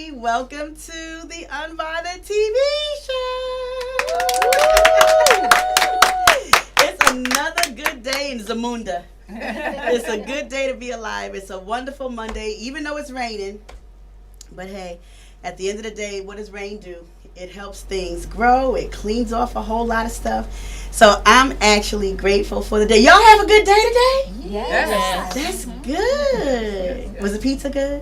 everybody. Welcome to the Unbothered TV show. It's another good day in Zamunda. It's a good day to be alive. It's a wonderful Monday, even though it's raining. But hey, at the end of the day, what does rain do? It helps things grow. It cleans off a whole lot of stuff. So I'm actually grateful for the day. Y'all have a good day today? Yes. That's good. Was the pizza good?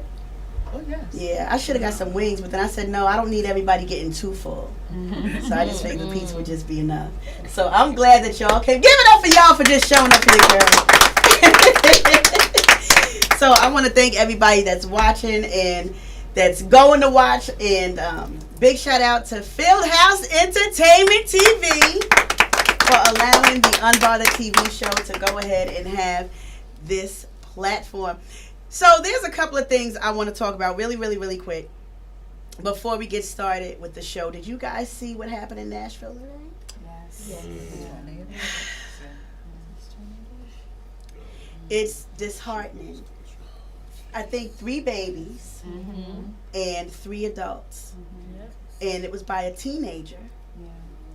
Oh, yes. Yeah, I should have got some wings, but then I said, no, I don't need everybody getting too full. So I just figured the pizza would just be enough. So I'm glad that y'all came. Give it up for y'all for just showing up for your girl. So I want to thank everybody that's watching and that's going to watch. And big shout out to Field House Entertainment TV for allowing the Unbothered TV show to go ahead and have this platform. So there's a couple of things I want to talk about really quick before we get started with the show. Did you guys see what happened in Nashville today? Yes. It's disheartening. I think 3 babies and 3 adults. And it was by a teenager.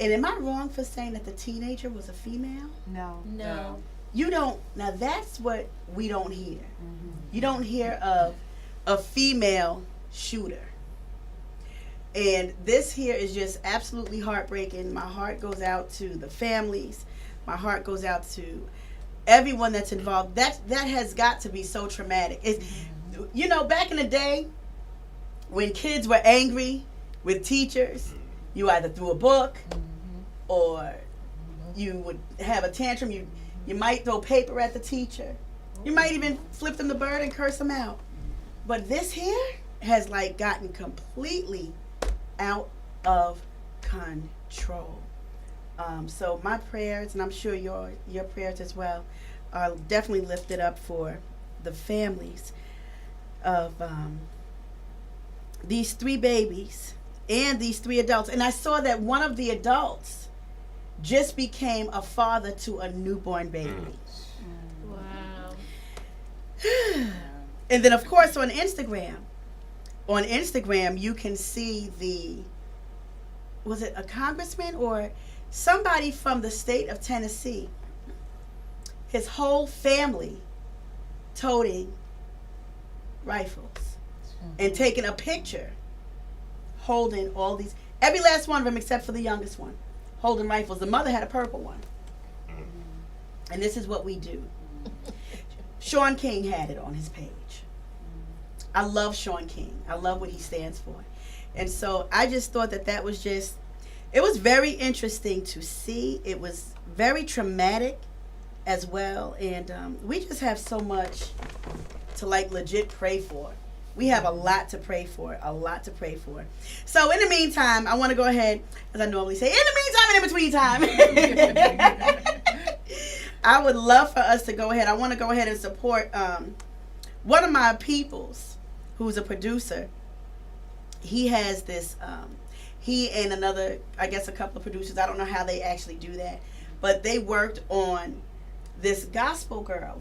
And am I wrong for saying that the teenager was a female? No. You don't. Now that's what we don't hear. You don't hear of a female shooter. And this here is just absolutely heartbreaking. My heart goes out to the families. My heart goes out to everyone that's involved. That has got to be so traumatic. It's, you know, back in the day when kids were angry with teachers, you either threw a book or you would have a tantrum. You might throw paper at the teacher. You might even flip them the bird and curse them out. But this here has like gotten completely out of control. So my prayers, and I'm sure your prayers as well, are definitely lifted up for the families of these 3 babies and these 3 adults. And I saw that one of the adults just became a father to a newborn baby. Wow. And then of course on Instagram you can see was it a congressman or somebody from the state of Tennessee, his whole family toting rifles and taking a picture holding all these, every last one of them except for the youngest one, holding rifles. The mother had a purple one. And this is what we do. Sean King had it on his page. I love Sean King. I love what he stands for. And so I just thought that was just, it was very interesting to see. It was very traumatic as well. And we just have so much to like legit pray for. We have a lot to pray for, So in the meantime, I want to go ahead, as I normally say, in the meantime and in between time, I would love for us to go ahead. I want to go ahead and support one of my peoples who's a producer. He has this, he and another, I guess a couple of producers, I don't know how they actually do that, but they worked on this gospel girl.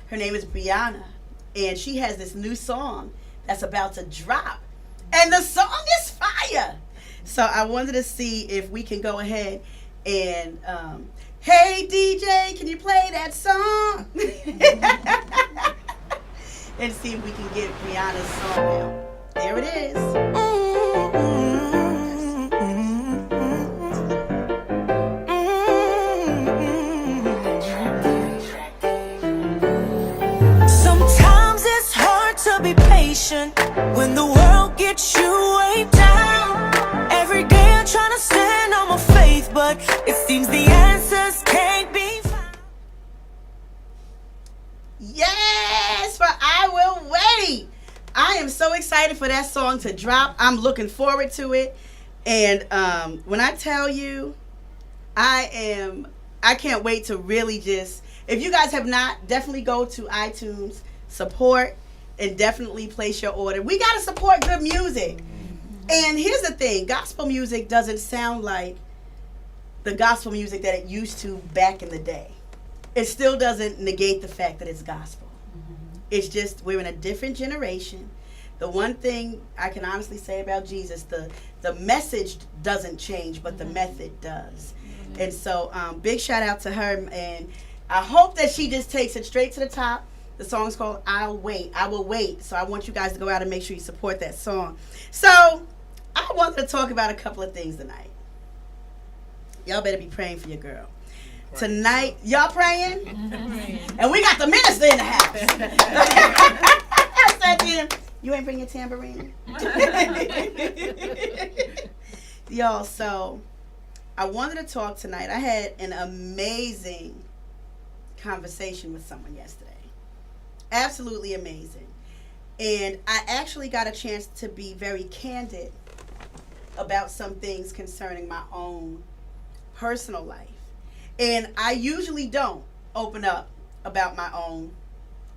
Her name is Brianna. And she has this new song that's about to drop. And the song is fire. So I wanted to see if we can go ahead and, hey DJ, can you play that song? And see if we can get Brianna's song out. There it is. Be patient when the world gets you way down. Every day I'm trying to stand on my faith, but it seems the answers can't be found. Yes, but I will wait. I am so excited for that song to drop. I'm looking forward to it. And when I tell you, I can't wait to really just, if you guys have not, definitely go to iTunes, support, and definitely place your order. We got to support good music. And here's the thing. Gospel music doesn't sound like the gospel music that it used to back in the day. It still doesn't negate the fact that it's gospel. It's just we're in a different generation. The one thing I can honestly say about Jesus, the message doesn't change, but the method does. And so big shout out to her, and I hope that she just takes it straight to the top. The song's called I'll Wait. I Will Wait. So I want you guys to go out and make sure you support that song. So I wanted to talk about a couple of things tonight. Y'all better be praying for your girl. Tonight, y'all praying? And we got the minister in the house. I said to him, you ain't bring your tambourine? Y'all, so I wanted to talk tonight. I had an amazing conversation with someone yesterday. Absolutely amazing. And I actually got a chance to be very candid about some things concerning my own personal life. And I usually don't open up about my own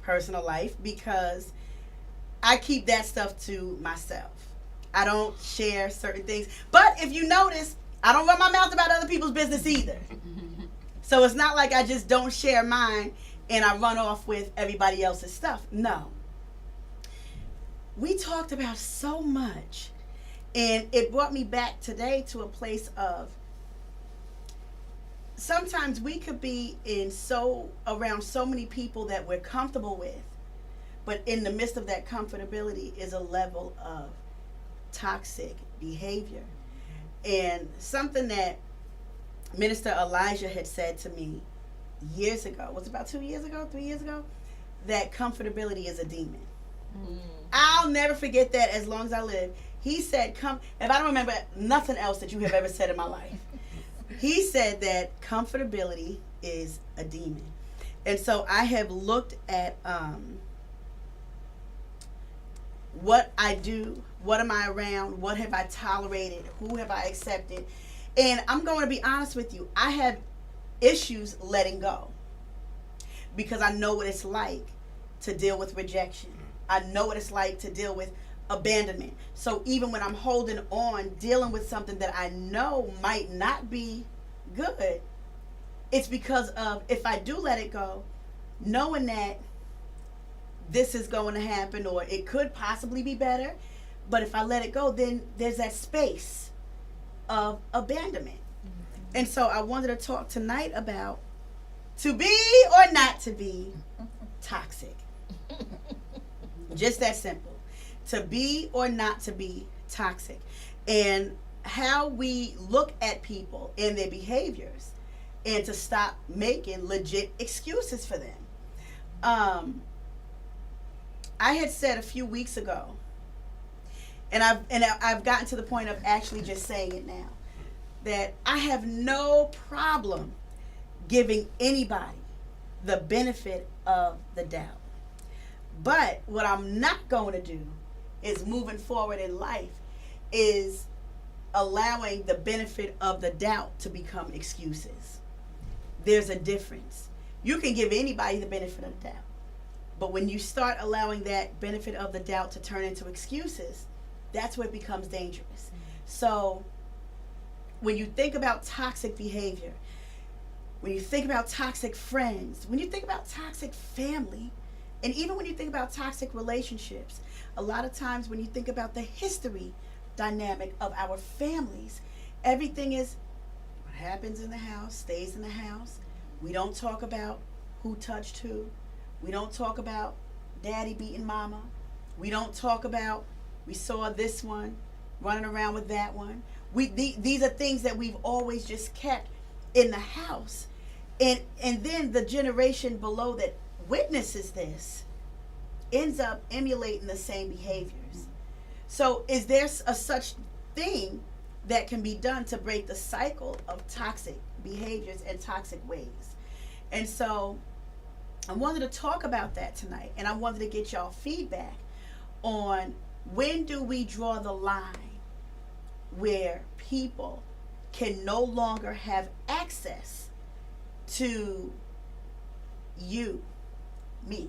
personal life because I keep that stuff to myself. I don't share certain things. But if you notice, I don't run my mouth about other people's business either. So it's not like I just don't share mine and I run off with everybody else's stuff. No. We talked about so much, and it brought me back today to a place of sometimes we could be around so many people that we're comfortable with, but in the midst of that comfortability is a level of toxic behavior. And something that Minister Elijah had said to me years ago, was it about 2 years ago, 3 years ago, that comfortability is a demon. I'll never forget that as long as I live. He said, if I don't remember nothing else that you have ever said in my life, he said that comfortability is a demon. And so I have looked at what I do, what am I around, what have I tolerated, who have I accepted. And I'm going to be honest with you, I have issues letting go because I know what it's like to deal with rejection. I know what it's like to deal with abandonment. So even when I'm holding on, dealing with something that I know might not be good, it's because of, if I do let it go, knowing that this is going to happen or it could possibly be better, but if I let it go, then there's that space of abandonment. And so I wanted to talk tonight about to be or not to be toxic. Just that simple. To be or not to be toxic. And how we look at people and their behaviors and to stop making legit excuses for them. I had said a few weeks ago, and I've gotten to the point of actually just saying it now, that I have no problem giving anybody the benefit of the doubt. But what I'm not going to do is moving forward in life is allowing the benefit of the doubt to become excuses. There's a difference. You can give anybody the benefit of the doubt. But when you start allowing that benefit of the doubt to turn into excuses, that's where it becomes dangerous. So when you think about toxic behavior, when you think about toxic friends, when you think about toxic family, and even when you think about toxic relationships, a lot of times when you think about the history dynamic of our families, everything is what happens in the house stays in the house. We don't talk about who touched who. We don't talk about daddy beating mama. We don't talk about we saw this one running around with that one. These are things that we've always just kept in the house. And then the generation below that witnesses this ends up emulating the same behaviors. So is there a such thing that can be done to break the cycle of toxic behaviors and toxic ways? And so I wanted to talk about that tonight, and I wanted to get y'all feedback on when do we draw the line where people can no longer have access to you, me,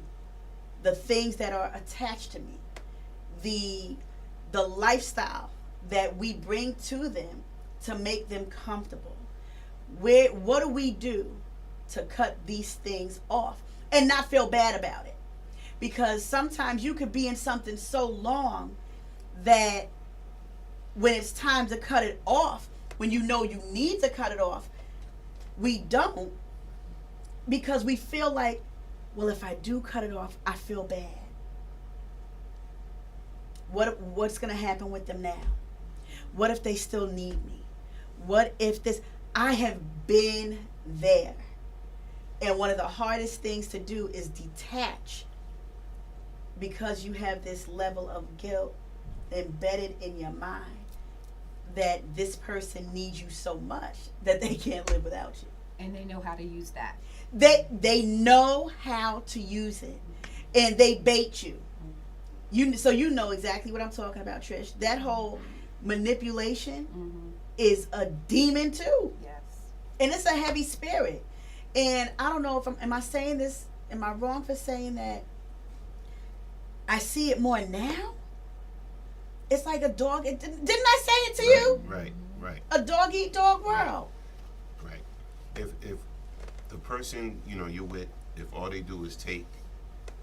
the things that are attached to me, the lifestyle that we bring to them to make them comfortable. What do we do to cut these things off and not feel bad about it? because sometimes you could be in something so long that when it's time to cut it off, when you know you need to cut it off, we don't, because we feel like, well, if I do cut it off, I feel bad. What's going to happen with them now? What if they still need me? What if this? I have been there. And one of the hardest things to do is detach, because you have this level of guilt embedded in your mind that this person needs you so much that they can't live without you. And they know how to use that. They know how to use it, and they bait you. So you know exactly what I'm talking about, Trish. That whole manipulation is a demon too. Yes. And it's a heavy spirit. And I don't know if am I saying this, am I wrong for saying that I see it more now? It's like a dog. Didn't I say it to you? Right. A dog eat dog world. Right. If the person, you know, you're with, if all they do is take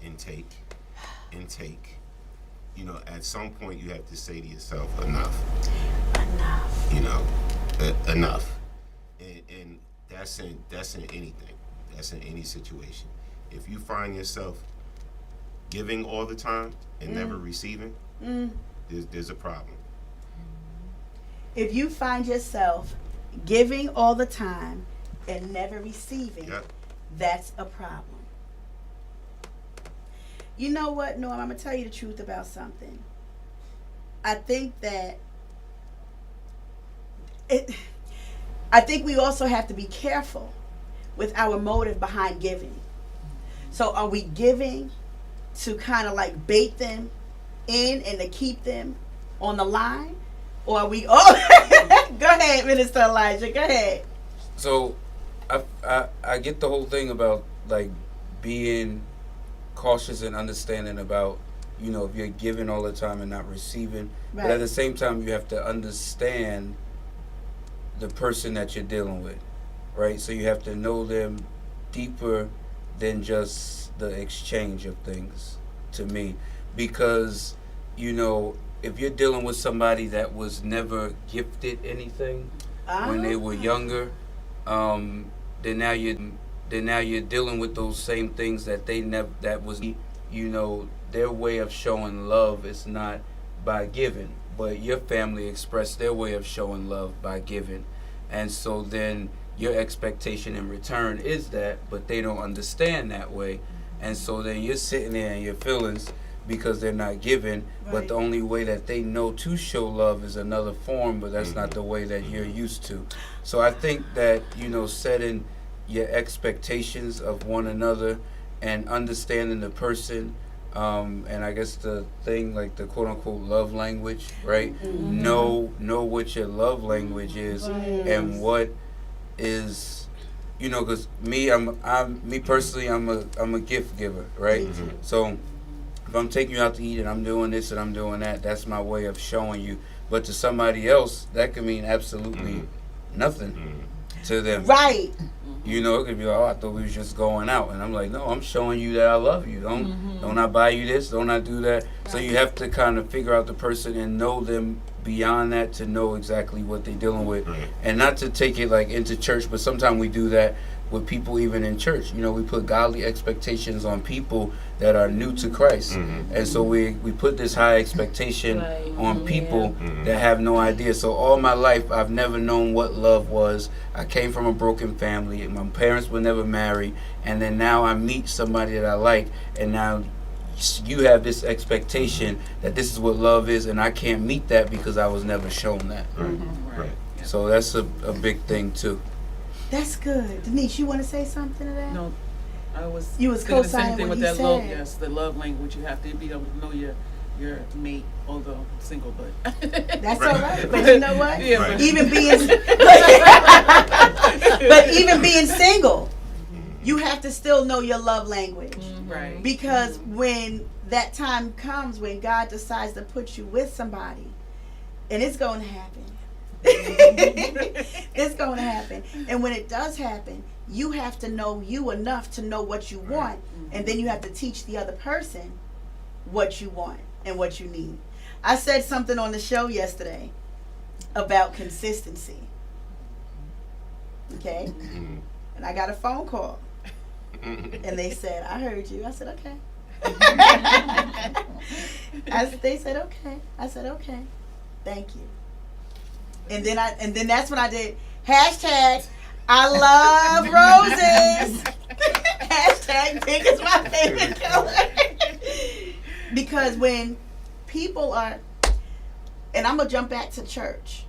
and take and take, you know, at some point you have to say to yourself, enough. Enough. You know, enough. And that's in anything. That's in any situation. If you find yourself giving all the time and never receiving, there's a problem. If you find yourself giving all the time and never receiving, that's a problem. You know what, Norm? I'm going to tell you the truth about something. I think that I think we also have to be careful with our motive behind giving. So are we giving to kind of like bait them in and to keep them on the line? Or are we, go ahead, Minister Elijah, go ahead. So I get the whole thing about like being cautious and understanding about, you know, if you're giving all the time and not receiving. Right. But at the same time, you have to understand the person that you're dealing with, right? So you have to know them deeper than just the exchange of things, to me. Because, you know, if you're dealing with somebody that was never gifted anything when they were younger, then now you're dealing with those same things that they never, that was, you know, their way of showing love is not by giving, but your family expressed their way of showing love by giving. And so then your expectation in return is that, but they don't understand that way. And so then you're sitting there in your feelings because they're not giving, but the only way that they know to show love is another form, but that's not the way that you're used to. So I think that, you know, setting your expectations of one another and understanding the person, and I guess the thing, like the quote-unquote love language, right? Know what your love language is and what is, you know, because me personally, I'm a gift giver, right? So if I'm taking you out to eat and I'm doing this and I'm doing that, that's my way of showing you. But to somebody else, that could mean absolutely nothing to them. Right. You know, it could be like, oh, I thought we was just going out. And I'm like, no, I'm showing you that I love you. Don't I buy you this? Don't I do that? Right. So you have to kind of figure out the person and know them beyond that to know exactly what they're dealing with. And not to take it like into church, but sometimes we do that with people even in church. You know, we put godly expectations on people that are new to Christ. And so we put this high expectation on people that have no idea. So all my life, I've never known what love was. I came from a broken family. My parents were never married. And then now I meet somebody that I like, and now you have this expectation that this is what love is, and I can't meet that because I was never shown that. Right. So that's a big thing too. That's good. Denise, you want to say something to that? No, You was thinking the same co-signing thing what with he that love. said. Yes, the love language. You have to be able to know your mate, although single, but That's all right. But you know what? Yeah, Right. Even being, but even being single, you have to still know your love language. right. Because when that time comes, when God decides to put you with somebody, and it's going to happen. It's going to happen. And when it does happen, you have to know you enough to know what you want And then you have to teach the other person what you want and what you need. I said something on the show yesterday about consistency. Okay? And I got a phone call. And they said, I heard you. I said, okay. They said, okay. I said, okay. Thank you. And then that's when I did hashtag I love roses. Hashtag pink is my favorite color. Because when people are, and I'm going to jump back to church.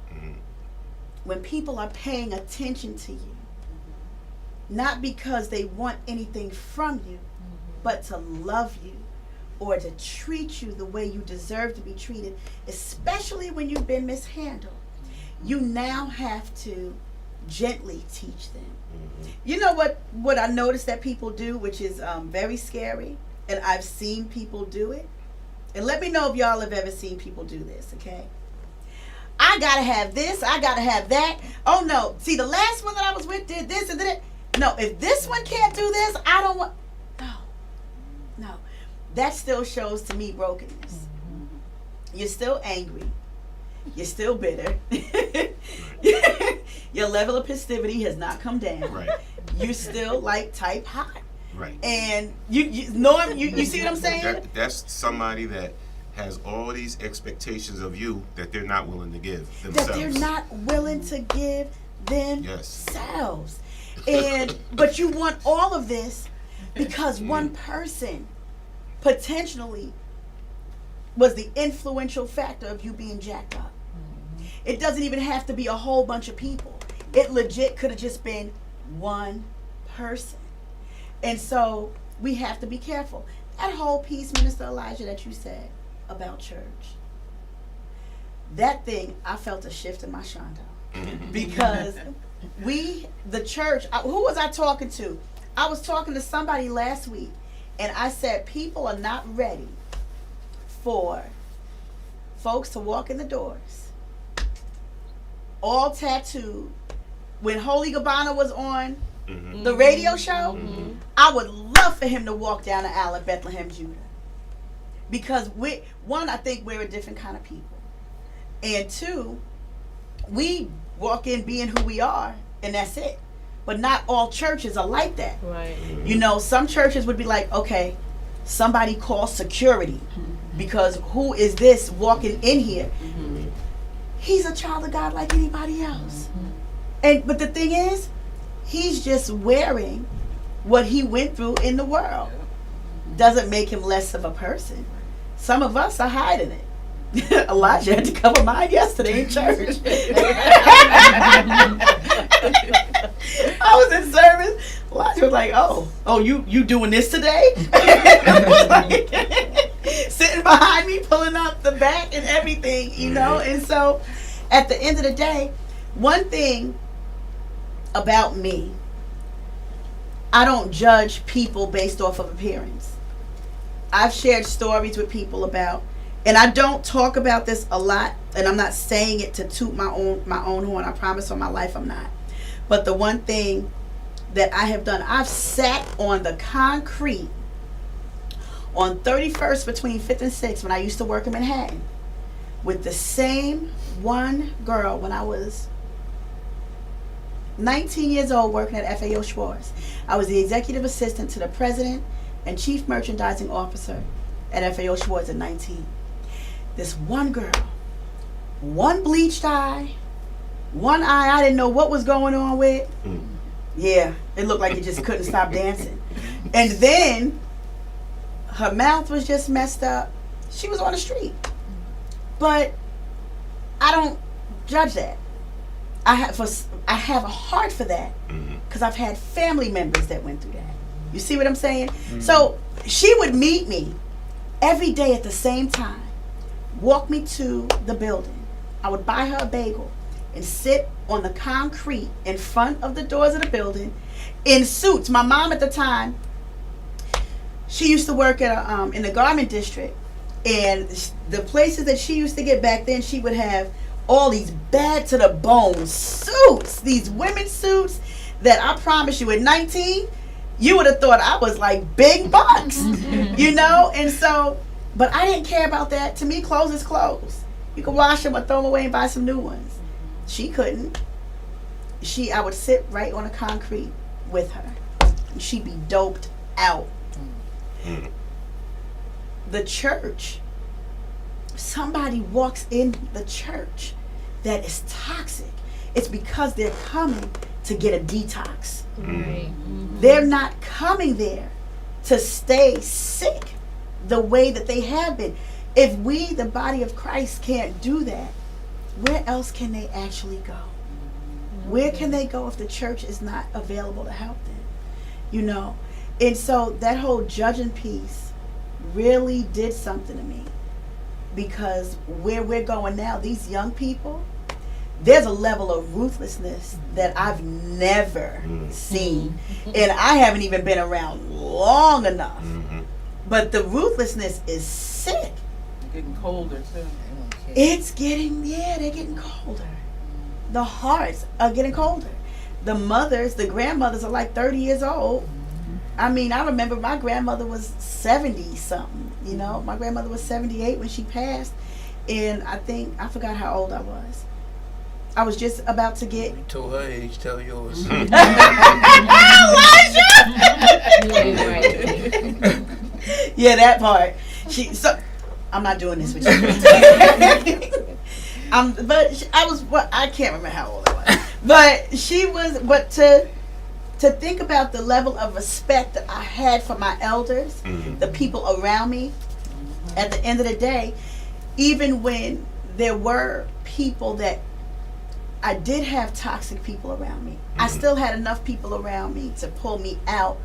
When people are paying attention to you, not because they want anything from you, but to love you or to treat you the way you deserve to be treated, especially when you've been mishandled, you now have to gently teach them. You know what I noticed that people do, which is very scary, and I've seen people do it. And let me know if y'all have ever seen people do this, okay? I gotta have this, I gotta have that. Oh no, see the last one that I was with did this and that. No, if this one can't do this, I don't want. No. That still shows to me brokenness. You're still angry. You're still bitter. Your level of festivity has not come down. Right. You're still like type hot. Right. And you know you see what I'm saying? That's somebody that has all these expectations of you that they're not willing to give themselves. That they're not willing to give themselves. But you want all of this because one person potentially was the influential factor of you being jacked up. It doesn't even have to be a whole bunch of people. It legit could have just been one person. And so we have to be careful. That whole piece, Minister Elijah, that you said about church, that thing, I felt a shift in my shanda. Because the church, who was I talking to? I was talking to somebody last week, and I said people are not ready for folks to walk in the doors, all tattooed. When Holy Gabbana was on the radio show, I would love for him to walk down the aisle at Bethlehem, Judah. Because I think we're a different kind of people. And two, we walk in being who we are, and that's it. But not all churches are like that. Right. You know, some churches would be like, okay, somebody call security. Because who is this walking in here? He's a child of God like anybody else. But the thing is, he's just wearing what he went through in the world. Doesn't make him less of a person. Some of us are hiding it. Elijah had to cover mine yesterday in church. I was in service. Elijah was like, oh, you doing this today? Like, sitting behind me, pulling up the back and everything, you know? And so, at the end of the day, one thing about me, I don't judge people based off of appearance. I've shared stories with people about, and I don't talk about this a lot, and I'm not saying it to toot my own horn. I promise on my life I'm not. But the one thing that I have done, I've sat on the concrete on 31st between 5th and 6th when I used to work in Manhattan with the same one girl when I was 19 years old working at FAO Schwartz. I was the executive assistant to the president and chief merchandising officer at FAO Schwartz at 19. This one girl, one bleached eye, one eye I didn't know what was going on with. Yeah, it looked like it just couldn't stop dancing. And then her mouth was just messed up. She was on the street. But I don't judge that. I have a heart for that because I've had family members that went through that. You see what I'm saying? So she would meet me every day at the same time, walk me to the building. I would buy her a bagel and sit on the concrete in front of the doors of the building in suits. My mom at the time, she used to work at in the garment district, and the places that she used to get back then, she would have all these bad to the bone suits, these women's suits that I promise you at 19, you would have thought I was like big bucks, you know? And so, but I didn't care about that. To me, clothes is clothes. You can wash them or throw them away and buy some new ones. She couldn't. I would sit right on the concrete with her. And she'd be doped out. The church, somebody walks in the church that is toxic. It's because they're coming to get a detox. Right. They're not coming there to stay sick the way that they have been. If we, the body of Christ, can't do that, where else can they actually go? Where can they go if the church is not available to help them? You know? And so that whole judging piece really did something to me, because where we're going now, these young people, there's a level of ruthlessness that I've never seen, and I haven't even been around long enough. But the ruthlessness is sick. It's getting colder too. It's getting, they're getting colder. The hearts are getting colder. The mothers, the grandmothers are like 30 years old. I mean, I remember my grandmother was 70 something, you know. My grandmother was 78 when she passed, and I forgot how old I was. I was just about to get. You told her age, tell yours. Yeah, that part. I'm not doing this with you. I can't remember how old I was. But to think about the level of respect that I had for my elders, the people around me, at the end of the day, even when there were people that I did have toxic people around me, I still had enough people around me to pull me out,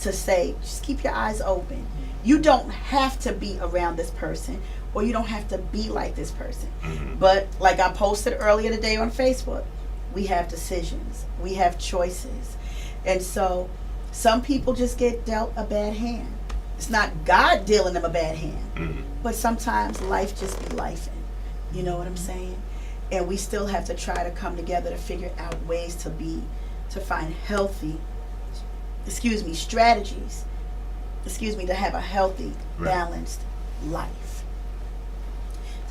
to say, just keep your eyes open. You don't have to be around this person, or you don't have to be like this person. But like I posted earlier today on Facebook, we have decisions, we have choices. And so some people just get dealt a bad hand. It's not God dealing them a bad hand, but sometimes life just be lifing. You know what I'm saying? And we still have to try to come together to figure out ways to find healthy, strategies, to have a healthy, balanced life.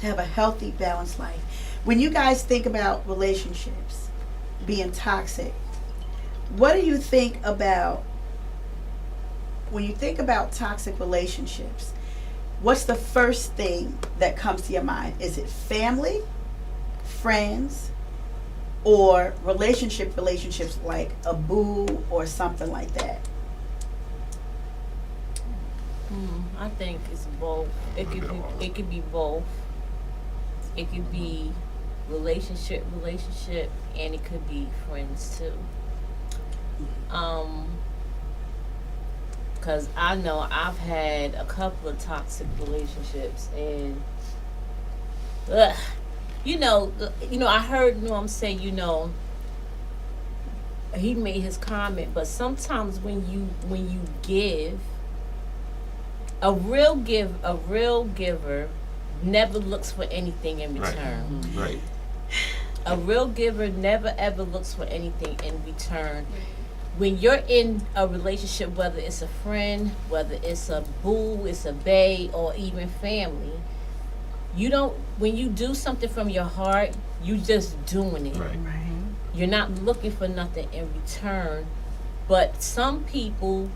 To have a healthy, balanced life. When you guys think about relationships being toxic, what do you think about, when you think about toxic relationships, what's the first thing that comes to your mind? Is it family, friends, or relationships like a boo or something like that? I think it's both. It could be both. It could be relationship, and it could be friends too. Cause I know I've had a couple of toxic relationships, and I heard Norm say, he made his comment, but sometimes when you give, a real giver never looks for anything in return. Right. A real giver never ever looks for anything in return. When you're in a relationship, whether it's a friend, whether it's a boo, it's a bae, or even family, when you do something from your heart, you just doing it. Right. You're not looking for nothing in return. But some people,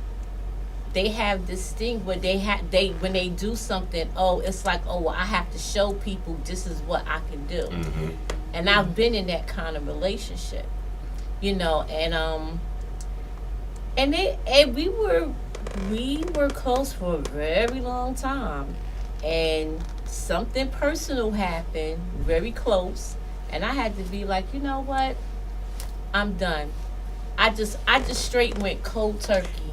they have this thing where when they do something, it's like, I have to show people this is what I can do. And I've been in that kind of relationship, and we were close for a very long time, and something personal happened, very close, and I had to be like, you know what, I'm done. I just straight went cold turkey.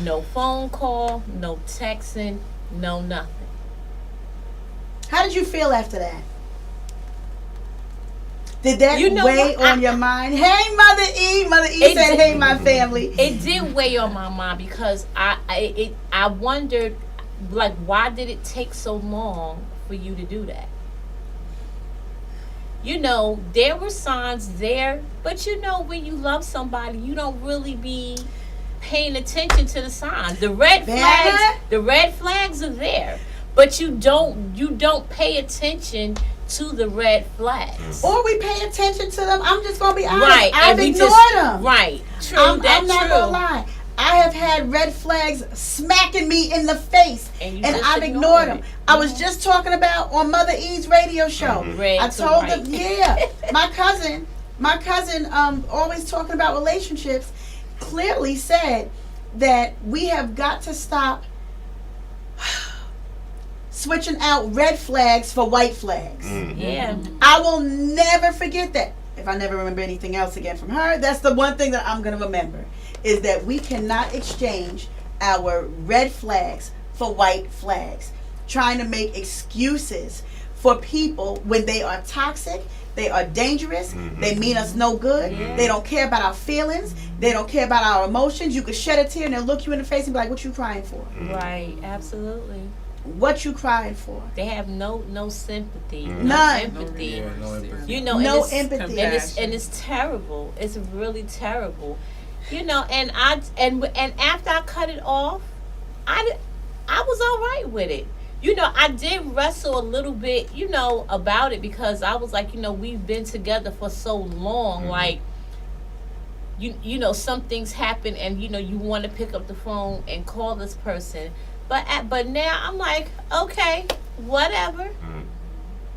No phone call, no texting, no nothing. How did you feel after that? Did that weigh on your mind? Hey, Mother E said, hey, my family. It did weigh on my mind, because I wondered, like, why did it take so long for you to do that? There were signs there, but when you love somebody, you don't really be paying attention to the signs. The red Vanna? flags are there, but you don't pay attention to the red flags. Or we pay attention to them. I'm just gonna be honest. Right, I've and we ignored just them. right. True, I'm that's not true. gonna lie. I have had red flags smacking me in the face, And you and just I've ignore ignored them. it. I was just talking about on Mother E's radio show. Red I to told white. them, yeah, my cousin, always talking about relationships, clearly said that we have got to stop switching out red flags for white flags. Yeah. I will never forget that. If I never remember anything else again from her, that's the one thing that I'm going to remember, is that we cannot exchange our red flags for white flags. Trying to make excuses for people when they are toxic, they are dangerous, they mean us no good, they don't care about our feelings, they don't care about our emotions. You could shed a tear and they'll look you in the face and be like, what you crying for? Right. Absolutely. What you crying for? They have no sympathy, no None. empathy. Yeah, no empathy. You know, No and it's, empathy. and it's terrible. It's really terrible. You know, and after I cut it off, I was all right with it. You know, I did wrestle a little bit, you know, about it, because I was like, you know, we've been together for so long, like, you know, some things happen, and you know, you want to pick up the phone and call this person. But now I'm like, okay, whatever.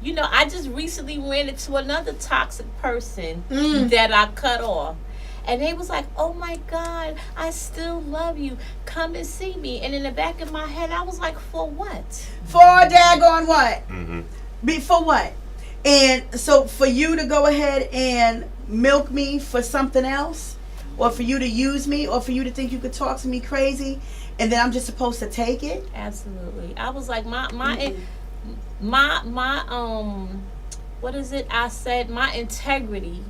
You know, I just recently ran into another toxic person that I cut off. And they was like, oh my God, I still love you. Come and see me. And in the back of my head, I was like, for what? For daggone what? For what? And so for you to go ahead and milk me for something else, or for you to use me, or for you to think you could talk to me crazy, and then I'm just supposed to take it? Absolutely. I was like, my what is it? I said, my integrity.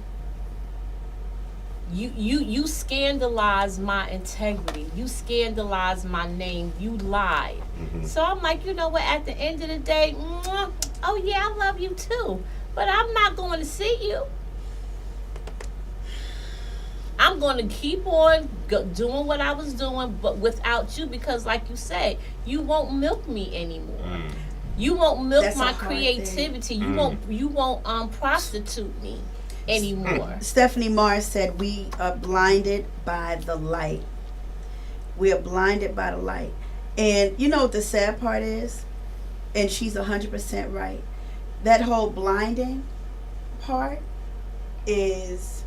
You scandalized my integrity. You scandalized my name. You lied. So I'm like, you know what? At the end of the day, oh yeah, I love you too, but I'm not going to see you. I'm going to keep on doing what I was doing, but without you, because like you said, you won't milk me anymore. You won't milk That's a my hard creativity. You won't prostitute me anymore. Stephanie Mars said, we are blinded by the light. We are blinded by the light. And you know what the sad part is? And she's 100% right. That whole blinding part is,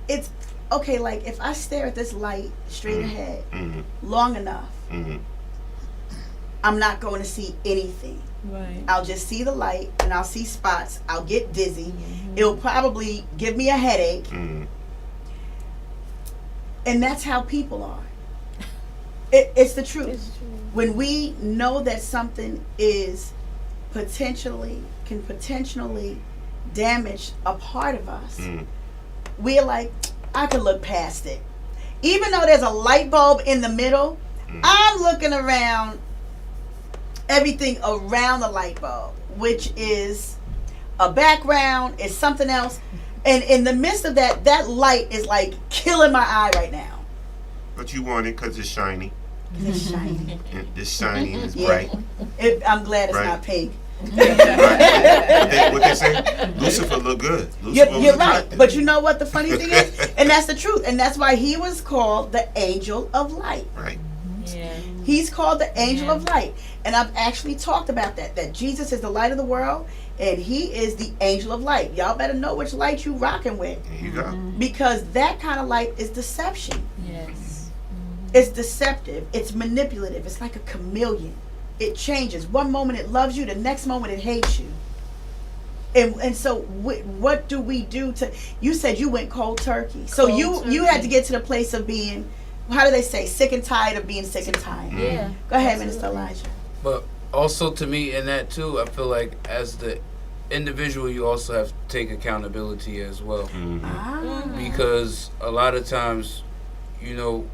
it's okay. Like if I stare at this light straight ahead long enough, I'm not going to see anything. Right. I'll just see the light and I'll see spots. I'll get dizzy. It'll probably give me a headache. And that's how people are. It's the truth. It's true. When we know that something is can potentially damage a part of us, we're like, I can look past it. Even though there's a light bulb in the middle, I'm looking around everything around the light bulb, which is a background, is something else. And in the midst of that, that light is like killing my eye right now. But you want it because it's shiny. It's shiny. It's shiny and it's Yeah. bright. I'm glad it's Right. not pink. What they say? Lucifer look good. Lucifer You're was right. attractive. But you know what the funny thing is? And that's the truth. And that's why he was called the angel of light. Right. Yeah. He's called the angel Yeah. of light. And I've actually talked about that Jesus is the light of the world and he is the angel of light. Y'all better know which light you rocking with, There you go. because that kind of light is deception. Yes. It's deceptive. It's manipulative. It's like a chameleon. It changes. One moment it loves you, the next moment it hates you. And so what do we do to? You said you went cold turkey. So Cold you had turkey. to get to the place of being, how do they say, sick and tired of being sick and tired. Yeah. Go ahead, Absolutely. Minister Elijah. But also to me in that too, I feel like as the individual, you also have to take accountability as well. Ah. Because a lot of times, you know,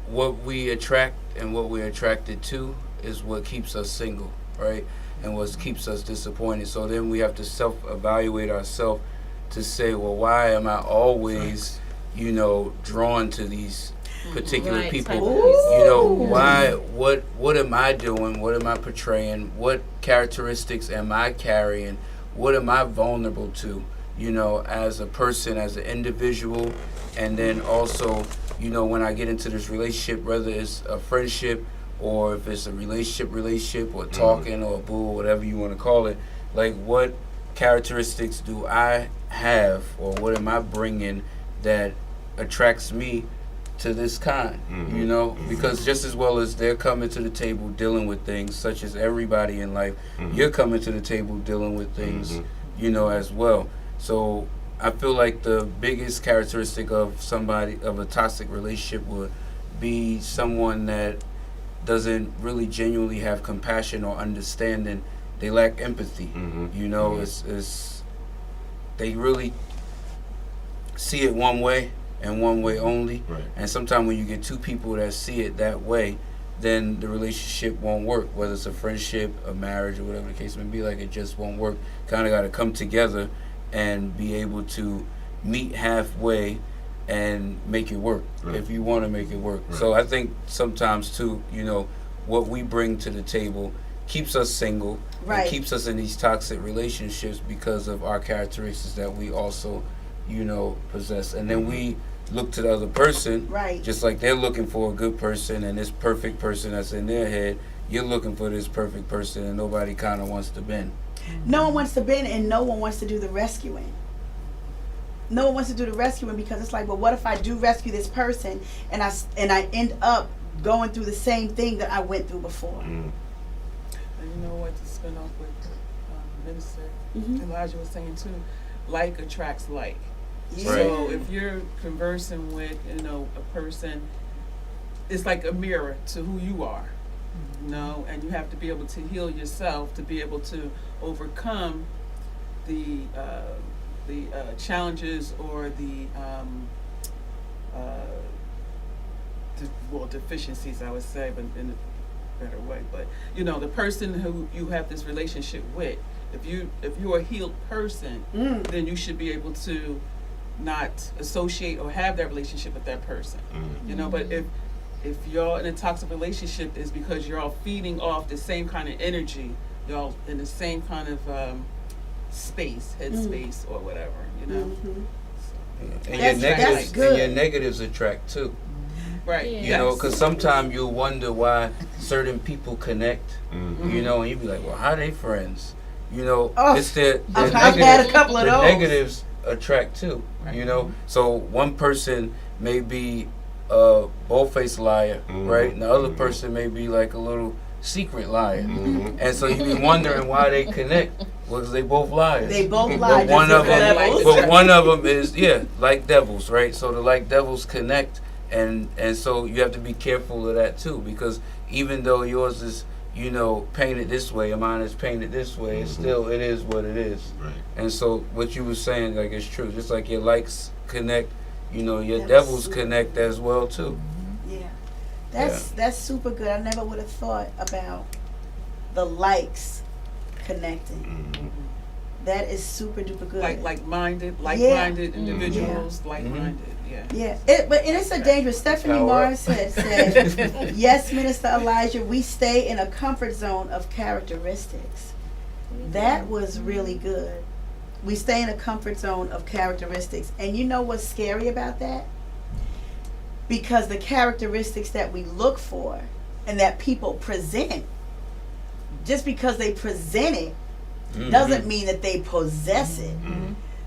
what we attract and what we're attracted to is what keeps us single, right? And what keeps us disappointed. So then we have to self-evaluate ourselves to say, well, why am I always you know, drawn to these particular Right, people. type of You know, Ooh. why? What am I doing? What am I portraying? What characteristics am I carrying? What am I vulnerable to? You know, as a person, as an individual, and then also, you know, when I get into this relationship, whether it's a friendship or if it's a relationship or talking or a boo or whatever you want to call it, like what characteristics do I have or what am I bringing that attracts me to this kind, you know? Because just as well as they're coming to the table dealing with things, such as everybody in life, you're coming to the table dealing with things, you know, as well. So I feel like the biggest characteristic of a toxic relationship would be someone that doesn't really genuinely have compassion or understanding. They lack empathy. You know, it's they really see it one way and one way only. Right. And sometimes when you get two people that see it that way, then the relationship won't work. Whether it's a friendship, a marriage, or whatever the case may be, like it just won't work. Kind of got to come together and be able to meet halfway and make it work if you want to make it work. So I think sometimes too, you know, what we bring to the table keeps us single, and keeps us in these toxic relationships because of our characteristics that we also, you know, possess. And then we look to the other person, just like they're looking for a good person and this perfect person that's in their head. You're looking for this perfect person, and nobody kind of wants to bend. No one wants to bend, and no one wants to do the rescuing. No one wants to do the rescuing because it's like, well, what if I do rescue this person and I end up going through the same thing that I went through before? And you know what, to spin off what Minister Elijah was saying too, like attracts like. Yeah. So if you're conversing with, you know, a person, it's like a mirror to who you are, you know, and you have to be able to heal yourself to be able to overcome the challenges or the deficiencies, I would say, but in a better way. But you know, the person who you have this relationship with, if you're a healed person, then you should be able to not associate or have that relationship with that person. You know, but if y'all in a toxic relationship, is because you're all feeding off the same kind of energy, y'all in the same kind of headspace or whatever, you know. And That's good. and your negatives attract too. Right. Yeah. You know, because sometimes you'll wonder why certain people connect. You know, and you be like, well, how they friends? You know, it's their I've had a couple of the those. negatives attract too. You know, so one person may be a bold-faced liar, right? And the other person may be like a little secret liar. And so you be wondering why they connect. Well, 'cause they both liars. They both lie. But one of them, Devils. but one of them is like devils, right? So the like devils connect, and so you have to be careful of that too, because even though yours is, you know, painted this way and mine is painted this way, it's still, it is what it is. Right. And so what you were saying, like, it's true. Just like your likes connect, you know, your That's devils super. connect as well too. Yeah, that's super good. I never would have thought about the likes connecting. That is super duper good. Like-minded Yeah. individuals, like-minded. Yeah. Yeah, but it's a dangerous. Stephanie Power Morris up. said, yes, Minister Elijah, we stay in a comfort zone of characteristics. That was really good. We stay in a comfort zone of characteristics. And you know what's scary about that? Because the characteristics that we look for and that people present, just because they present it, doesn't mean that they possess it.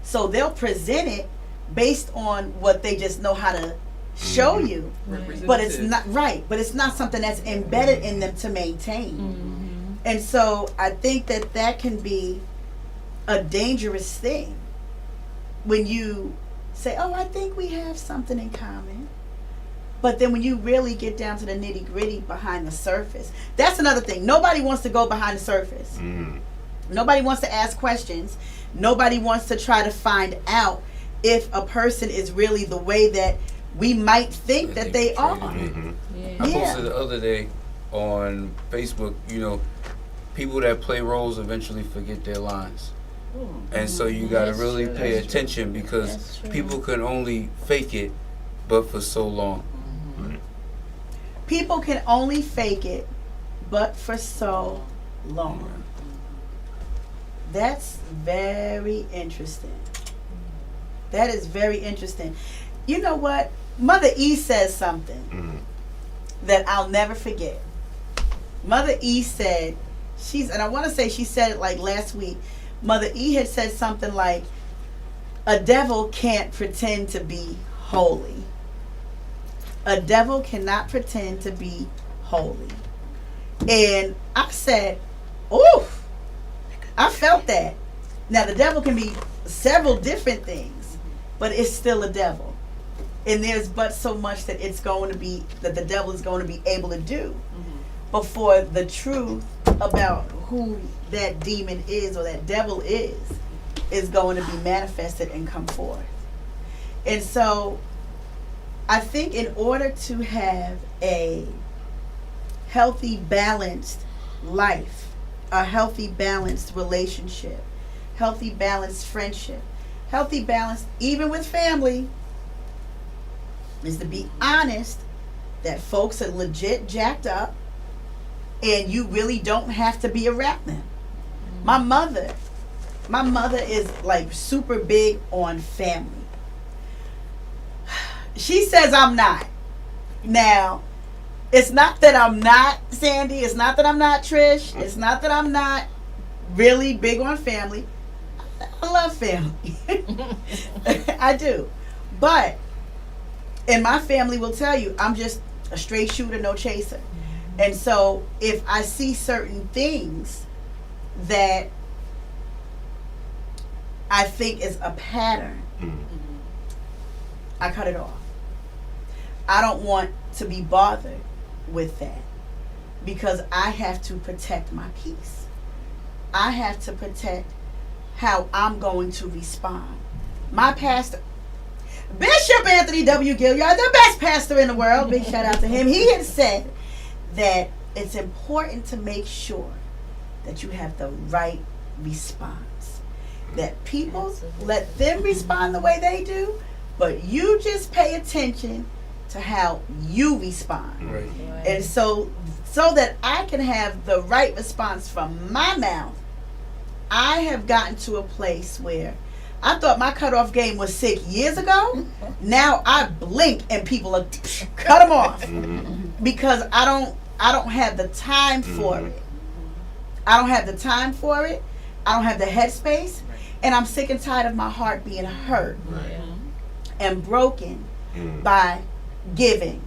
So they'll present it based on what they just know how to show you, but it's not right. But it's not something that's embedded in them to maintain. And so I think that can be a dangerous thing when you say, "Oh, I think we have something in common." But then when you really get down to the nitty gritty behind the surface, that's another thing. Nobody wants to go behind the surface. Nobody wants to ask questions. Nobody wants to try to find out if a person is really the way that we might think that they are. I posted the other day on Facebook, you know, people that play roles eventually forget their lines. And so you got to That's really true, pay that's true. attention because That's true. people can only fake it, but for so long. Right. People can only fake it, but for so long. That's very interesting. That is very interesting. You know what? Mother E says something Mhm. that I'll never forget. Mother E said, and I want to say she said it like last week. Mother E had said something like, a devil can't pretend to be holy. A devil cannot pretend to be holy. And I said, oof, I felt that. Now the devil can be several different things, but it's still a devil. And there's but so much that the devil is going to be able to do before the truth about who that demon is or that devil is going to be manifested and come forth. And so I think in order to have a healthy, balanced life, a healthy, balanced relationship, healthy, balanced friendship, healthy, balanced even with family, is to be honest that folks are legit jacked up and you really don't have to be around them. My mother is like super big on family. She says I'm not. Now, it's not that I'm not, Sandy. It's not that I'm not, Trish. It's not that I'm not really big on family. I love family. I do. But, and my family will tell you, I'm just a straight shooter, no chaser. And so if I see certain things that I think is a pattern, I cut it off. I don't want to be bothered with that because I have to protect my peace. I have to protect how I'm going to respond. My pastor, Bishop Anthony W. Gilliard, the best pastor in the world, big shout out to him, he had said that it's important to make sure that you have the right response. That people, let them respond the way they do, but you just pay attention to how you respond. Right. And so that I can have the right response from my mouth, I have gotten to a place where I thought my cutoff game was sick years ago. Now I blink and people are cut them off because I don't have the time for it. I don't have the time for it. I don't have the headspace, and I'm sick and tired of my heart being hurt and broken by giving,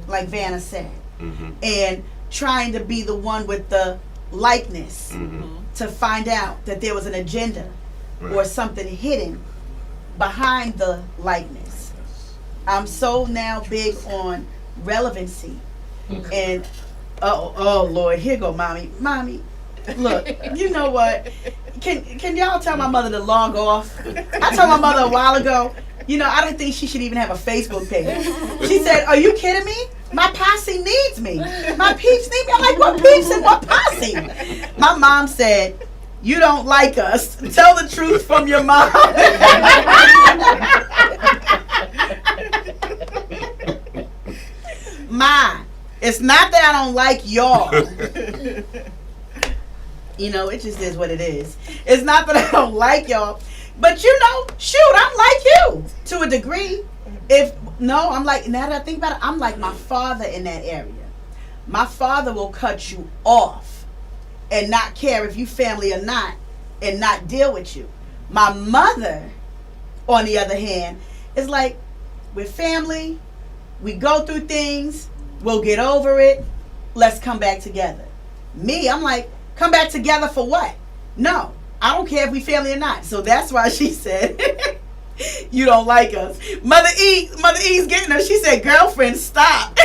like Vanna said, and trying to be the one with the likeness to find out that there was an agenda or something hidden behind the likeness. I'm so now big on relevancy. And oh Lord, here go mommy. Look, you know what? Can y'all tell my mother to log off? I told my mother a while ago, you know, I don't think she should even have a Facebook page. She said, are you kidding me? My posse needs me. My peeps need me. I'm like, what peeps and what posse? My mom said, you don't like us. Tell the truth from your mom. Ma, it's not that I don't like y'all. You know, it just is what it is. It's not that I don't like y'all. But you know, shoot, I'm like you to a degree. I'm like, now that I think about it, I'm like my father in that area. My father will cut you off and not care if you family or not and not deal with you. My mother, on the other hand, is like, we're family, we go through things, we'll get over it, let's come back together. Me, I'm like, come back together for what? No, I don't care if we family or not. So that's why she said, you don't like us. Mother E's getting her. She said, girlfriend, stop.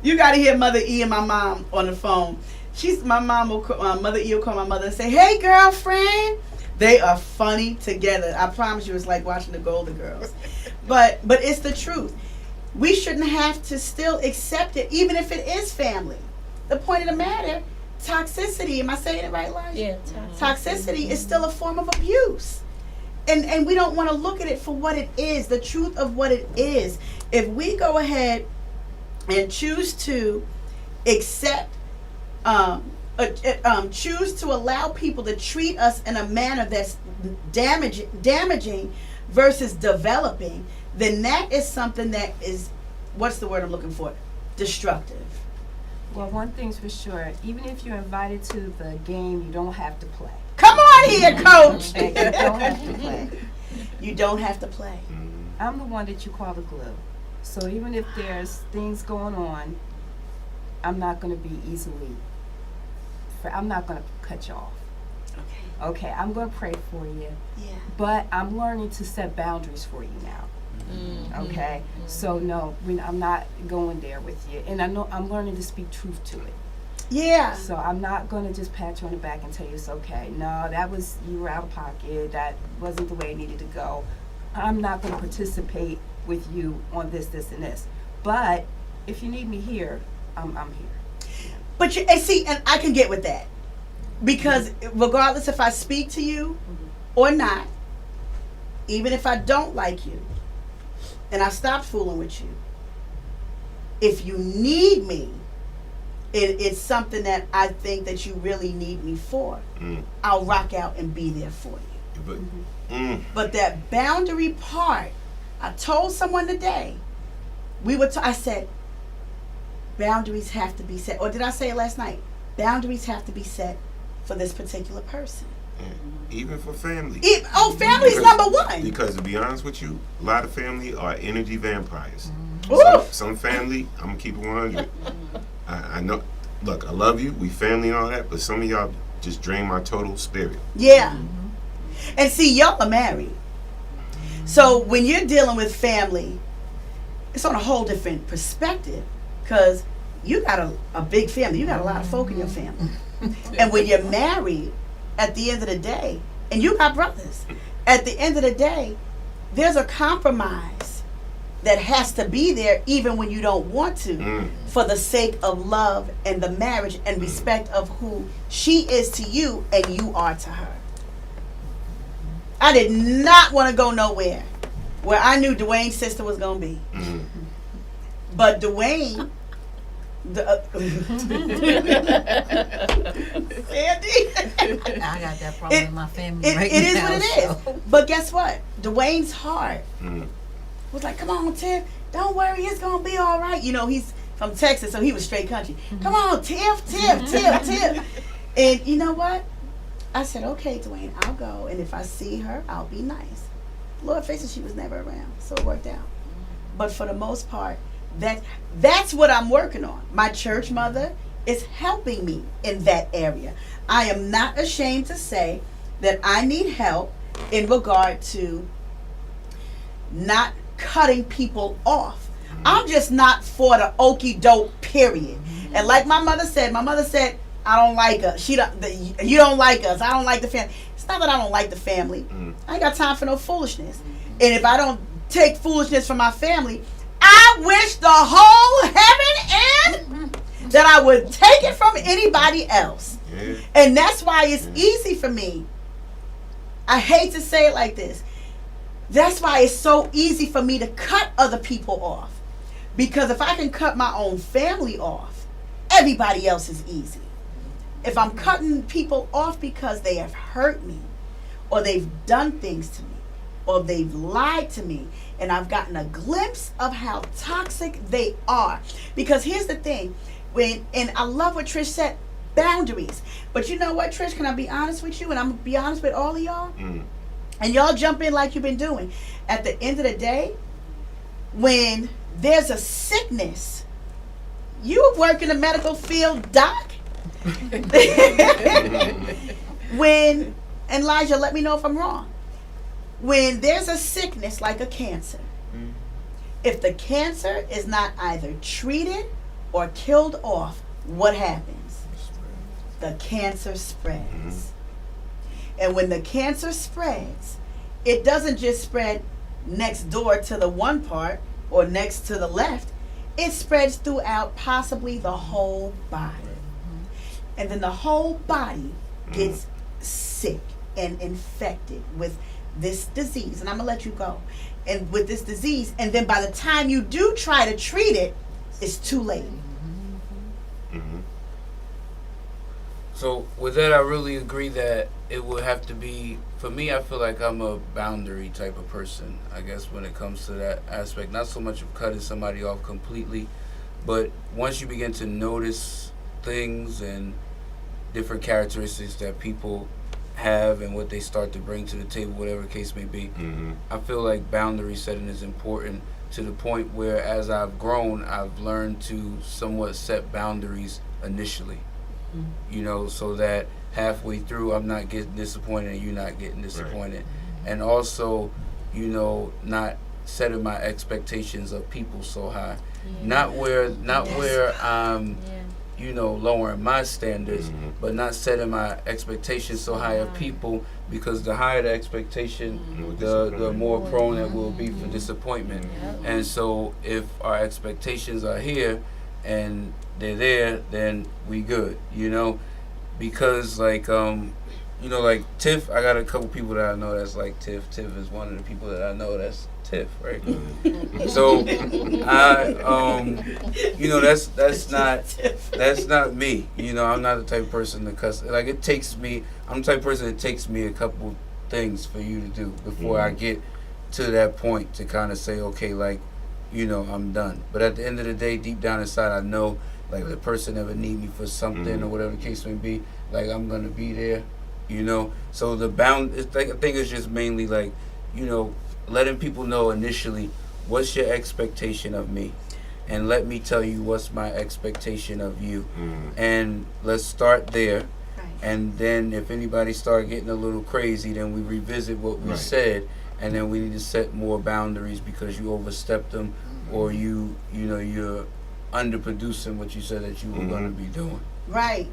You got to hear Mother E and my mom on the phone. Mother E will call my mother and say, hey, girlfriend. They are funny together. I promise you, it's like watching the Golden Girls. But it's the truth. We shouldn't have to still accept it, even if it is family. The point of the matter, toxicity, am I saying it right, Elijah? Yeah, Toxicity is still a form of abuse. And we don't want to look at it for what it is, the truth of what it is. If we go ahead and choose to accept, choose to allow people to treat us in a manner that's damaging versus developing, then that is something that is, what's the word I'm looking for? Destructive. Well, one thing's for sure, even if you're invited to the game, you don't have to play. Come on here, coach. Okay, you don't have to play. You don't have to play. I'm the one that you call the glue. So even if there's things going on, I'm not going to be I'm not going to cut you off. Okay. Okay, I'm going to pray for you. Yeah. But I'm learning to set boundaries for you now. Okay? So no, I'm not going there with you. And I know I'm learning to speak truth to it. Yeah. So I'm not going to just pat you on the back and tell you it's okay. No, you were out of pocket. That wasn't the way it needed to go. I'm not going to participate with you on this, and this. But if you need me here, I'm here. But and I can get with that. Because regardless if I speak to you or not, even if I don't like you, and I stopped fooling with you, if you need me, it's something that I think that you really need me for, I'll rock out and be there for you. But that boundary part, I told someone today, I said, boundaries have to be set. Or did I say it last night? Boundaries have to be set for this particular person. Even for family. Family's number one. Because to be honest with you, a lot of family are energy vampires. Some family, I'm going to keep it 100. I know, look, I love you, we family and all that, but some of y'all just drain my total spirit. Yeah. And see, y'all are married. So when you're dealing with family, it's on a whole different perspective, because you got a big family. You got a lot of folk in your family. And when you're married, at the end of the day, and you got brothers, at the end of the day, there's a compromise that has to be there even when you don't want to, for the sake of love and the marriage and respect of who she is to you and you are to her. I did not want to go nowhere where I knew Dwayne's sister was going to be. But Dwayne, I got that problem in my family right it is now. what it is. But guess what? Dwayne's heart was like, come on, Tiff, don't worry, it's going to be all right. You know, he's from Texas, so he was straight country. Come on, Tiff. And you know what? I said, okay, Dwayne, I'll go. And if I see her, I'll be nice. Lord faces, she was never around, so it worked out. But for the most part, that's what I'm working on. My church mother is helping me in that area. I am not ashamed to say that I need help in regard to not cutting people off. I'm just not for the okie doke, period. And like my mother said, I don't like us. You don't like us. I don't like the family. It's not that I don't like the family. I ain't got time for no foolishness. And if I don't take foolishness from my family, I wish the whole heaven and that I would take it from anybody else. Yeah. And that's why it's easy for me. I hate to say it like this. That's why it's so easy for me to cut other people off. Because if I can cut my own family off, everybody else is easy. If I'm cutting people off because they have hurt me, or they've done things to me, or they've lied to me, and I've gotten a glimpse of how toxic they are. Because here's the thing, and I love what Trish said, boundaries. But you know what, Trish, can I be honest with you? And I'm going to be honest with all of y'all. And y'all jump in like you've been doing. At the end of the day, when there's a sickness, you work in the medical field, doc. When, and Elijah, let me know if I'm wrong. When there's a sickness like a cancer, if the cancer is not either treated or killed off, what happens? The cancer spreads. And when the cancer spreads, it doesn't just spread next door to the one part or next to the left. It spreads throughout possibly the whole body. and then the whole body gets sick and infected with this disease. And I'm gonna let you go. And with this disease, and then by the time you do try to treat it, it's too late. Mm-hmm. So with that, I really agree that it would have to be, for me, I feel like I'm a boundary type of person, I guess, when it comes to that aspect. Not so much of cutting somebody off completely, but once you begin to notice things and different characteristics that people have and what they start to bring to the table, whatever the case may be, I feel like boundary setting is important, to the point where as I've grown, I've learned to somewhat set boundaries initially. You know, so that halfway through I'm not getting disappointed and you're not getting disappointed. Right. And also, you know, not setting my expectations of people so high. Not where I'm you know, lowering my standards, but not setting my expectations so high of people, because the higher the expectation, the more prone it will be for disappointment. And so if our expectations are here and they're there, then we good, you know, because like you know, like Tiff, I got a couple people that I know that's like Tiff. Tiff is one of the people that I know that's Tiff, right? So I you know, that's not me. You know, I'm not the type of person to cuss. Like, it takes me, I'm the type of person that takes me a couple things for you to do before I get to that point to kind of say, okay, like, you know, I'm done. But at the end of the day, deep down inside, I know, like, if the person ever need me for something or whatever the case may be, like, I'm gonna be there, you know. So the it's like, I think it's just mainly like, you know, letting people know initially, what's your expectation of me, and let me tell you what's my expectation of you, and let's start there. And then if anybody start getting a little crazy, then we revisit what we said, and then we need to set more boundaries because you overstepped them, or you know, you're underproducing what you said that you were going to be doing. Right.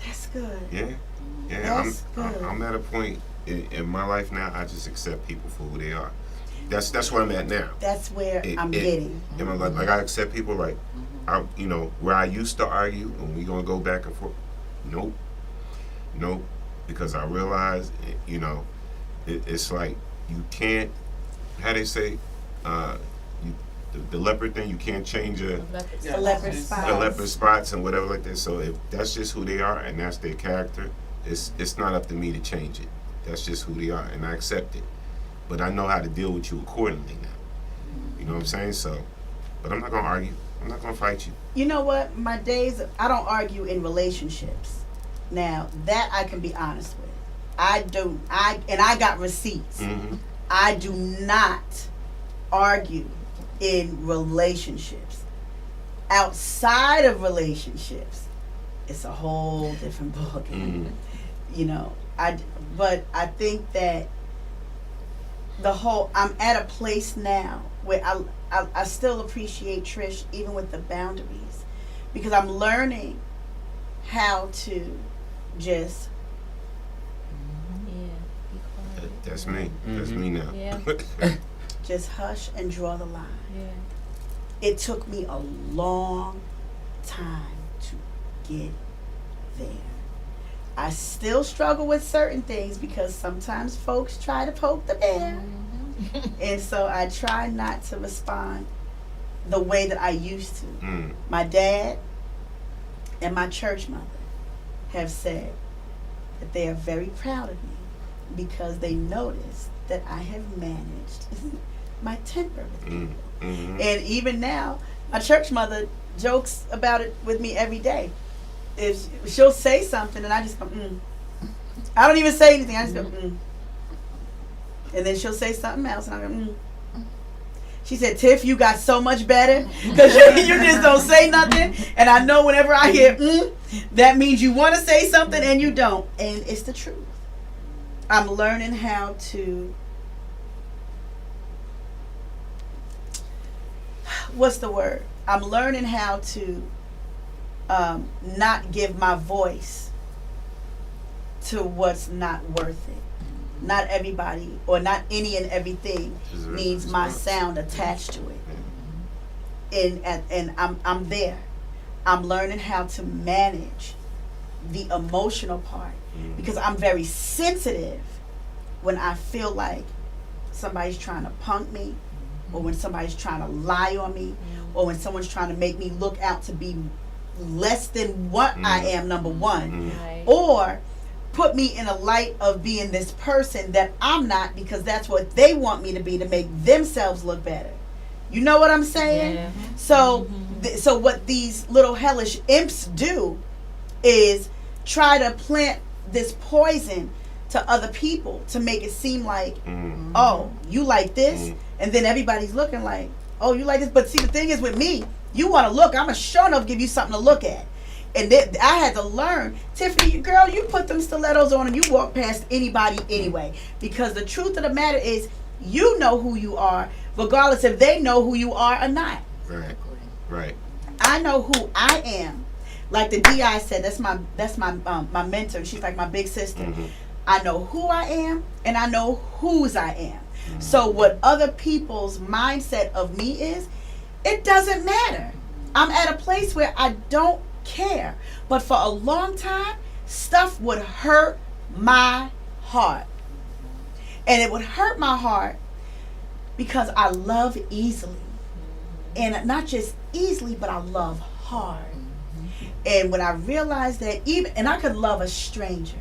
That's good. Yeah. That's good. I'm at a point in my life now, I just accept people for who they are. That's where I'm at now. That's where I'm getting. Like I accept people, like, you know, where I used to argue and we gonna go back and forth. Nope. Because I realize, you know, it's like you can't. How they say, the leopard thing, you can't change the leopard spots and whatever like that. So if that's just who they are and that's their character, it's not up to me to change it. That's just who they are, and I accept it. But I know how to deal with you accordingly now. You know what I'm saying? So, but I'm not gonna argue. I'm not gonna fight you. You know what? My days, I don't argue in relationships. Now that I can be honest with, I got receipts. I do not argue in relationships. Outside of relationships, it's a whole different ballgame. You know, but I think that I'm at a place now where I still appreciate Trish, even with the boundaries, because I'm learning how to just that's me. That's me now. just hush and draw the line. It took me a long time to get there. I still struggle with certain things because sometimes folks try to poke the bear. And so I try not to respond the way that I used to. My dad and my church mother have said that they are very proud of me because they noticed that I have managed my temper with people. And even now, my church mother jokes about it with me every day. If she'll say something and I just go, I don't even say anything. I just go, And then she'll say something else and I go, She said, Tiff, you got so much better because you just don't say nothing. And I know whenever I hear, that means you want to say something and you don't. And it's the truth. I'm learning how to, what's the word? I'm learning how to not give my voice to what's not worth it. Not everybody or not any and everything needs my sound attached to it. And I'm there. I'm learning how to manage the emotional part, because I'm very sensitive when I feel like somebody's trying to punk me, or when somebody's trying to lie on me, or when someone's trying to make me look out to be less than what I am, number one, Right. or put me in a light of being this person that I'm not, because that's what they want me to be to make themselves look better. You know what I'm saying? Yeah. So, so what these little hellish imps do is try to plant this poison to other people to make it seem like, oh, you like this, and then everybody's looking like, oh, you like this. But see, the thing is with me, you want to look, I'm gonna sure enough give you something to look at. And then I had to learn, Tiffany, girl, you put them stilettos on and you walk past anybody anyway. Because the truth of the matter is, you know who you are, regardless if they know who you are or not. Right. Right. I know who I am. Like the DI said, that's my my mentor. She's like my big sister. I know who I am and I know whose I am. So what other people's mindset of me is, it doesn't matter. I'm at a place where I don't care. But for a long time, stuff would hurt my heart. And it would hurt my heart because I love easily. And not just easily, but I love hard. And when I realized that and I could love a stranger.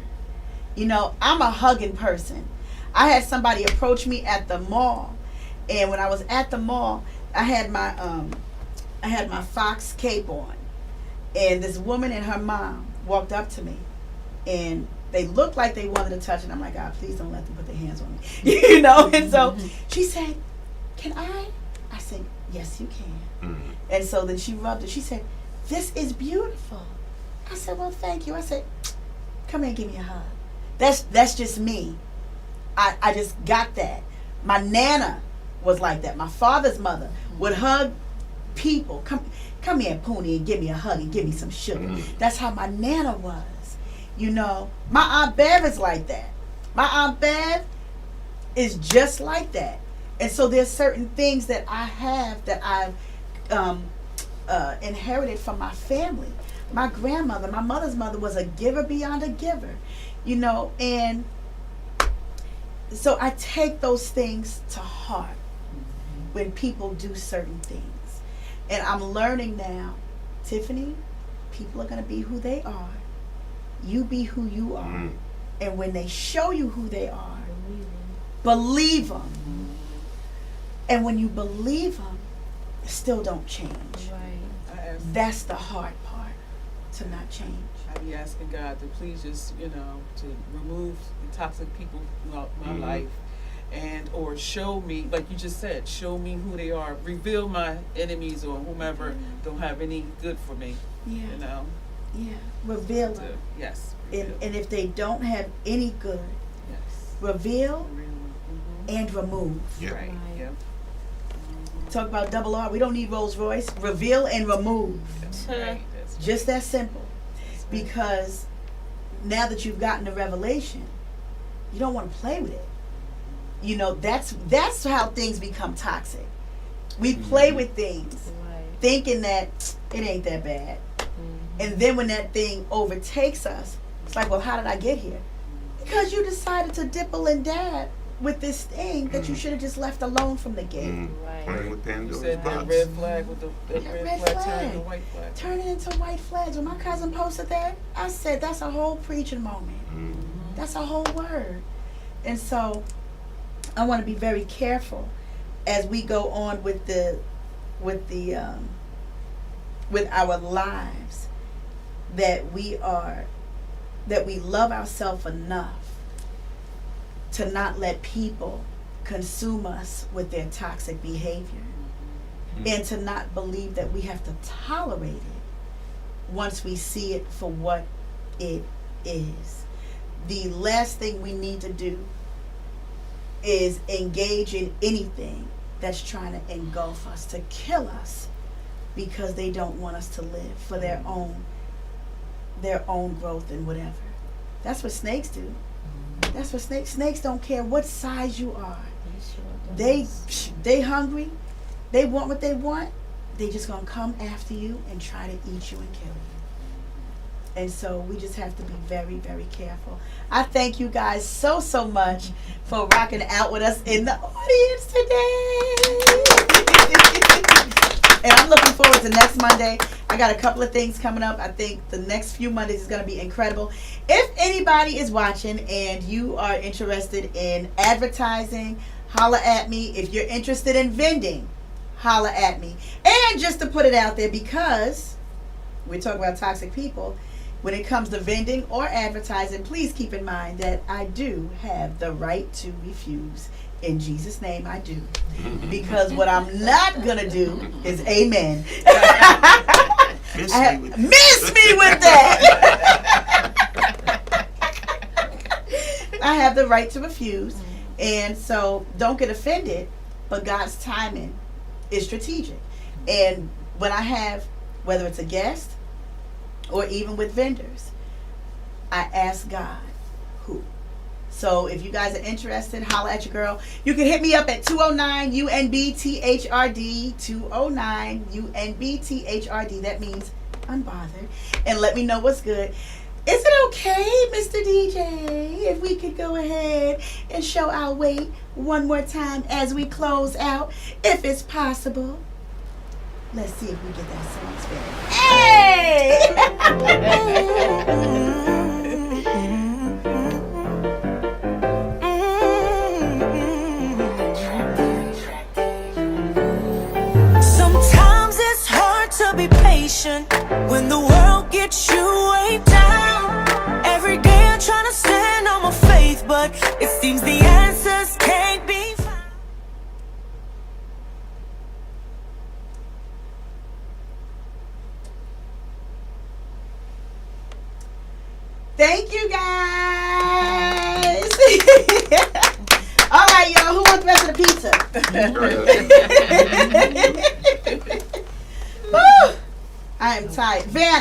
You know, I'm a hugging person. I had somebody approach me at the mall. And when I was at the mall, I had my fox cape on. And this woman and her mom walked up to me. And they looked like they wanted to touch it. I'm like, God, please don't let them put their hands on me. You know? And so she said, can I? I said, yes, you can. And so then she rubbed it. She said, this is beautiful. I said, well, thank you. I said, come here and give me a hug. That's just me. I just got that. My Nana was like that. My father's mother would hug people. Come here, Poonie, and give me a hug and give me some sugar. That's how my Nana was. You know, my Aunt Bev is like that. My Aunt Bev is just like that. And so there's certain things that I have that I've inherited from my family. My grandmother, my mother's mother, was a giver beyond a giver. You know, and so I take those things to heart when people do certain things. And I'm learning now, Tiffany, people are going to be who they are. You be who you are. And when they show you who they are, believe them. And when you believe them, still don't change. Right. That's the hard part, to not change. I be asking God to please just, you know, to remove the toxic people from my life, and or show me, like you just said, show me who they are, reveal my enemies or whomever don't have any good for me. Yeah. You know. Yeah. Reveal them. Yes. And if they don't have any good, yes. reveal and remove. Yeah. Right. Yep. Talk about double R. We don't need Rolls Royce. Reveal and remove. Right. That's Just that simple. Because now that you've gotten the revelation, you don't want to play with it. You know, that's how things become toxic. We play with things thinking that it ain't that bad. And then when that thing overtakes us, it's like, well, how did I get here? Because you decided to dipple and dab with this thing that you should have just left alone from the gate. Playing with You Pandora's said that box. red flag with the That red flag turning to white flag. Turn it into white flags. When my cousin posted that, I said, that's a whole preaching moment. That's a whole word. And so I want to be very careful as we go on with our lives, that we love ourselves enough to not let people consume us with their toxic behavior, and to not believe that we have to tolerate it once we see it for what it is. The last thing we need to do is engage in anything that's trying to engulf us, to kill us, because they don't want us to live for their own growth and whatever. That's what snakes do. That's what snakes don't care what size you are. They hungry. They want what they want. They just gonna come after you and try to eat you and kill you. And so we just have to be very, very careful. I thank you guys so, so much for rocking out with us in the audience today. And I'm looking forward to next Monday. I got a couple of things coming up. I think the next few Mondays is going to be incredible. If anybody is watching and you are interested in advertising, holla at me. If you're interested in vending, holla at me. And just to put it out there, because we're talking about toxic people, when it comes to vending or advertising, please keep in mind that I do have the right to refuse. In Jesus' name, I do. Because what I'm not going to do is amen. Miss me with that. I have the right to refuse. And so don't get offended, but God's timing is strategic. And when I have, whether it's a guest or even with vendors, I ask God who. So if you guys are interested, holla at your girl. You can hit me up at 209-UNB-THRD, 209-UNB-THRD. That means unbothered. And let me know what's good. Is it okay, Mr. DJ, if we could go ahead and show our weight one more time as we close out, if it's possible? Let's see if we get that song spinning. Hey! Sometimes it's hard to be patient when the world gets you way down. Every day I'm trying to stand on my faith, but it seems the answers can't be found. Thank you, guys. All right, y'all. Who wants the rest of the pizza? Woo! I am tired. Van.